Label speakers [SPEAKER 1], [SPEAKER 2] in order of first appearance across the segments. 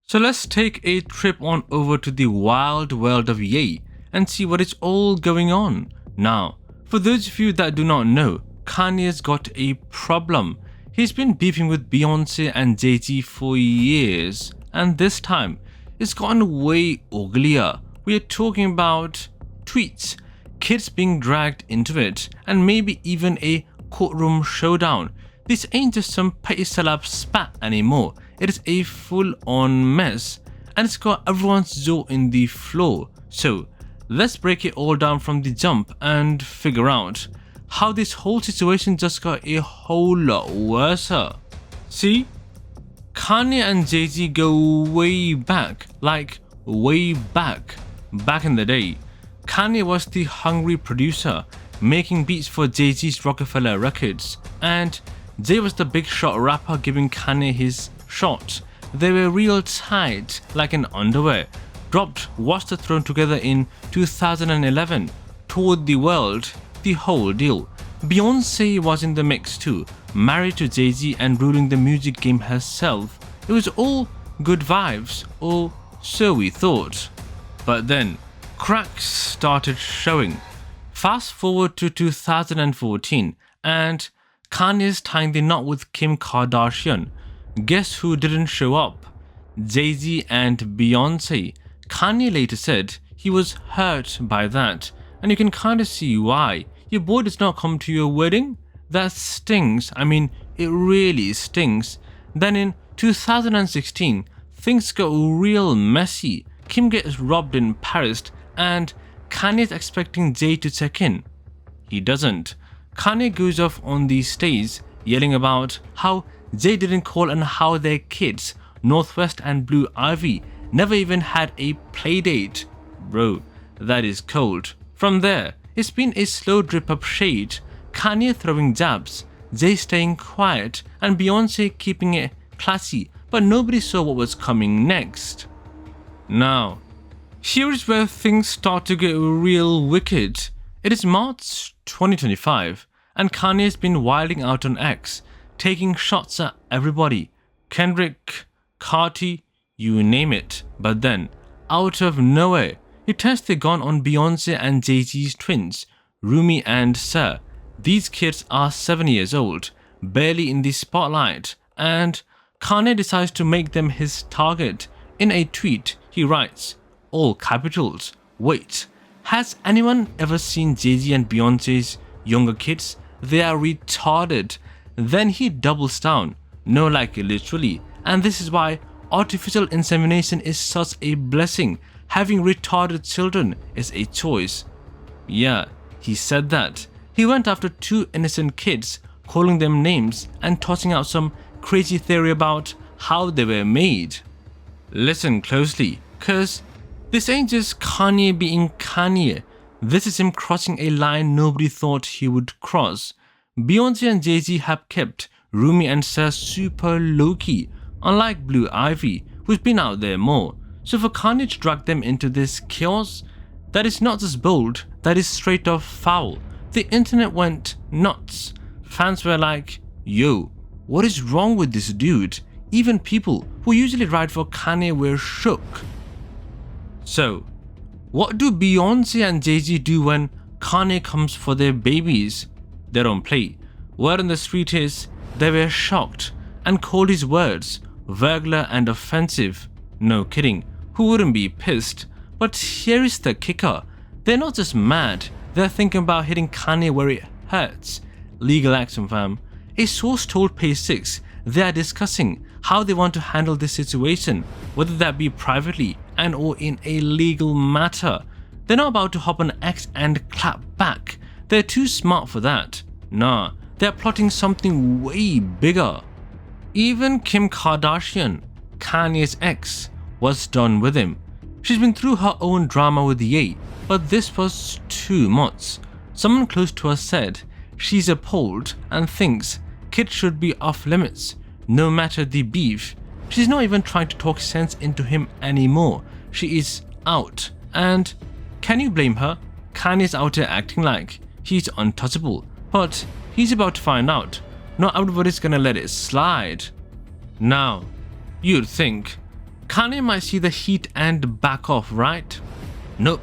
[SPEAKER 1] So let's take a trip on over to the wild world of Ye and see what is all going on. Now, for those of you that do not know, Kanye's got a problem. He's been beefing with Beyoncé and Jay-Z for years, and this time it's gotten way uglier. We are talking about tweets, kids being dragged into it, and maybe even a courtroom showdown. This ain't just some petty celeb spat anymore. It is a full-on mess, and it's got everyone's jaw in the floor. So let's break it all down from the jump and figure out how this whole situation just got a whole lot worse. See, Kanye and Jay-Z go way back, like way back. Back in the day, Kanye was the hungry producer, making beats for Jay-Z's Rockefeller Records, and Jay was the big shot rapper giving Kanye his shot. They were real tight, like in underwear. Dropped Watch the Throne together in 2011, toured the world, the whole deal. Beyoncé was in the mix too, married to Jay-Z and ruling the music game herself. It was all good vibes, or so we thought. But then, cracks started showing. Fast forward to 2014, and Kanye's tying the knot with Kim Kardashian. Guess who didn't show up? Jay-Z and Beyoncé. Kanye later said he was hurt by that, and you can kinda see why. Your boy does not come to your wedding? That stings. I mean, it really stings. Then in 2016, things got real messy. Kim gets robbed in Paris, and Kanye's expecting Jay to check in. He doesn't. Kanye goes off on the stage yelling about how Jay didn't call and how their kids, Northwest and Blue Ivy, never even had a playdate. Bro, that is cold. From there, it's been a slow drip of shade. Kanye throwing jabs, Jay staying quiet, and Beyoncé keeping it classy, but nobody saw what was coming next. Now, here's where things start to get real wicked. It is March 2025, and Kanye's been wilding out on X, taking shots at everybody. Kendrick, Carti, you name it. But then, out of nowhere, he turns the gun on Beyoncé and Jay-Z's twins, Rumi and Sir. These kids are 7 years old, barely in the spotlight, and Kanye decides to make them his target. In a tweet, he writes, all capitals, "Wait, has anyone ever seen Jay-Z and Beyoncé's younger kids? They are retarded." Then he doubles down, no, like literally, and this is why artificial insemination is such a blessing. Having retarded children is a choice. Yeah, he said that. He went after 2 innocent kids, calling them names and tossing out some crazy theory about how they were made. Listen closely, cause this ain't just Kanye being Kanye. This is him crossing a line nobody thought he would cross. Beyoncé and Jay-Z have kept Rumi and Sir super low-key, unlike Blue Ivy, who's been out there more. So for Kanye to drag them into this chaos, that is not just bold, that is straight off foul. The internet went nuts. Fans were like, yo, what is wrong with this dude? Even people who usually ride for Kanye were shook. So, what do Beyoncé and Jay-Z do when Kanye comes for their babies? They don't play. Word on the street is they were shocked and called his words vulgar and offensive. No kidding, who wouldn't be pissed? But here is the kicker. They're not just mad, they're thinking about hitting Kanye where it hurts. Legal action, fam. A source told Page 6 they are discussing how they want to handle this situation, whether that be privately and or in a legal matter. They're not about to hop on X and clap back. They're too smart for that. Nah, they're plotting something way bigger. Even Kim Kardashian, Kanye's ex, was done with him. She's been through her own drama with Ye, but this was too much. Someone close to her said she's appalled and thinks kids should be off limits, no matter the beef. She's not even trying to talk sense into him anymore. She is out. And can you blame her? Kanye's out there acting like he's untouchable, but he's about to find out. Not everybody's gonna let it slide. Now, you'd think Kanye might see the heat and back off, right? Nope,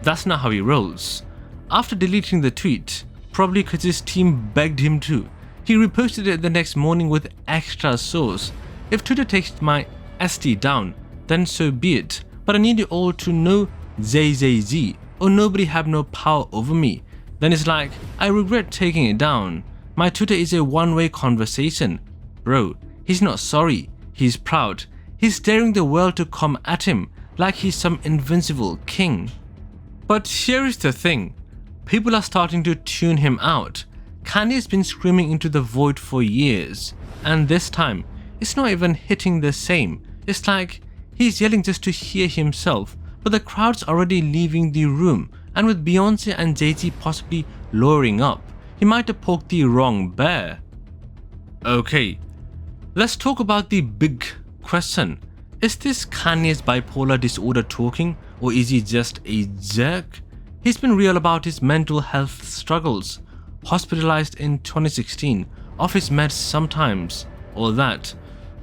[SPEAKER 1] that's not how he rolls. After deleting the tweet, probably because his team begged him to, he reposted it the next morning with extra sauce. If Twitter takes my ST down, then so be it, but I need you all to know Jay-Z or nobody have no power over me. Then it's like, I regret taking it down. My Twitter is a one-way conversation. Bro, he's not sorry, he's proud. He's daring the world to come at him like he's some invincible king. But here is the thing, people are starting to tune him out. Kanye's been screaming into the void for years, and this time, it's not even hitting the same. It's like he's yelling just to hear himself, but the crowd's already leaving the room, and with Beyoncé and Jay-Z possibly lowering up, he might have poked the wrong bear. Okay, let's talk about the big question. Is this Kanye's bipolar disorder talking, or is he just a jerk? He's been real about his mental health struggles. Hospitalized in 2016, off his meds sometimes, all that.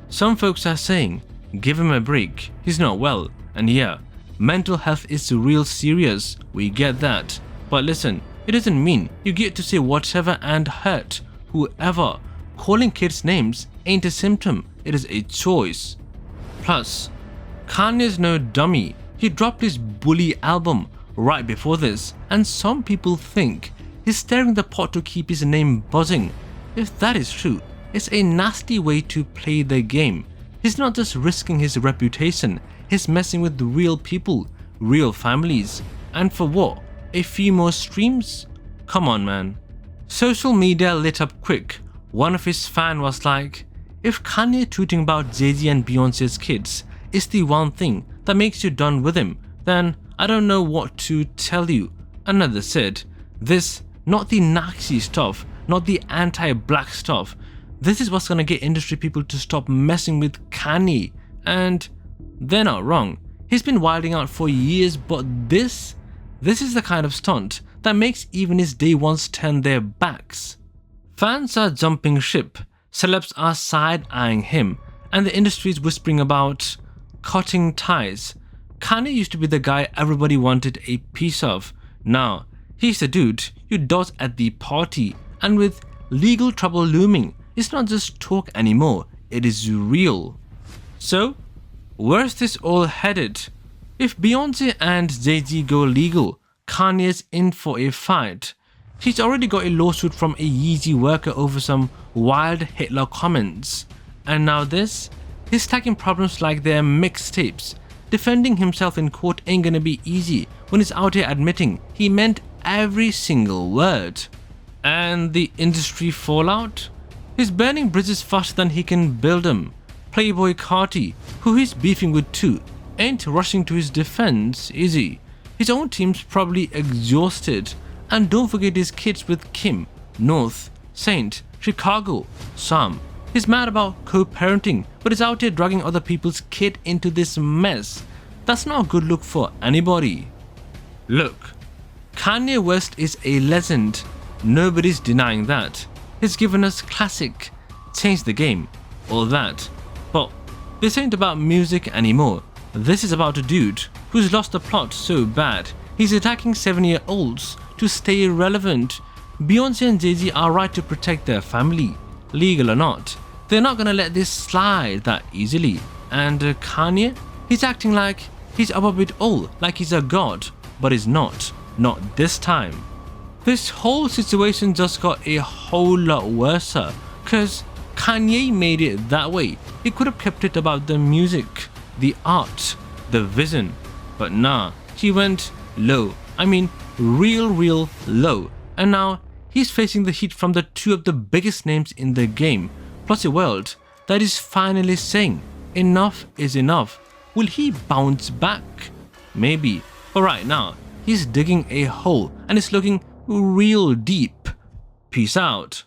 [SPEAKER 1] Some folks are saying, give him a break, he's not well, and yeah, mental health is real serious, we get that. But listen, it doesn't mean you get to say whatever and hurt whoever. Calling kids names ain't a symptom, it is a choice. Plus, Kanye's no dummy. He dropped his Bully album right before this, and some people think he's stirring the pot to keep his name buzzing. If that is true, it's a nasty way to play the game. He's not just risking his reputation, he's messing with real people, real families. And for what? A few more streams? Come on, man. Social media lit up quick. One of his fans was like, if Kanye tweeting about Jay-Z and Beyonce's kids is the one thing that makes you done with him, then I don't know what to tell you. Another said, this, not the Nazi stuff, not the anti-black stuff. This is what's gonna get industry people to stop messing with Kanye. And they're not wrong. He's been wilding out for years, but this is the kind of stunt that makes even his day ones turn their backs. Fans are jumping ship, celebs are side-eyeing him, and the industry is whispering about cutting ties. Kanye used to be the guy everybody wanted a piece of. Now, he's the dude you dodge at the party, and with legal trouble looming, it's not just talk anymore, it is real. So, where's this all headed? If Beyoncé and Jay-Z go legal, Kanye's in for a fight. He's already got a lawsuit from a Yeezy worker over some wild Hitler comments. And now this? He's tackling problems like their mixtapes. Defending himself in court ain't gonna be easy when he's out here admitting he meant every single word. And the industry fallout? He's burning bridges faster than he can build them. Playboy Carti, who he's beefing with too, ain't rushing to his defense, is he? His own team's probably exhausted. And don't forget his kids with Kim, North, Saint, Chicago, Sam. He's mad about co-parenting, but is out here dragging other people's kid into this mess. That's not a good look for anybody. Look, Kanye West is a legend. Nobody's denying that. He's given us classic, changed the game, all that. But this ain't about music anymore. This is about a dude who's lost the plot so bad, he's attacking 7-year-olds to stay relevant. Beyoncé and Jay-Z are right to protect their family, legal or not. They're not gonna let this slide that easily. And Kanye? He's acting like he's above it all, like he's a god, but he's not this time. This whole situation just got a whole lot worse, cause Kanye made it that way. He could have kept it about the music, the art, the vision, but nah, he went low. I mean, real low. And now he's facing the heat from the two of the biggest names in the game, plus a world that is finally saying enough is enough. Will he bounce back? Maybe, but right now he's digging a hole and it's looking real deep. Peace out.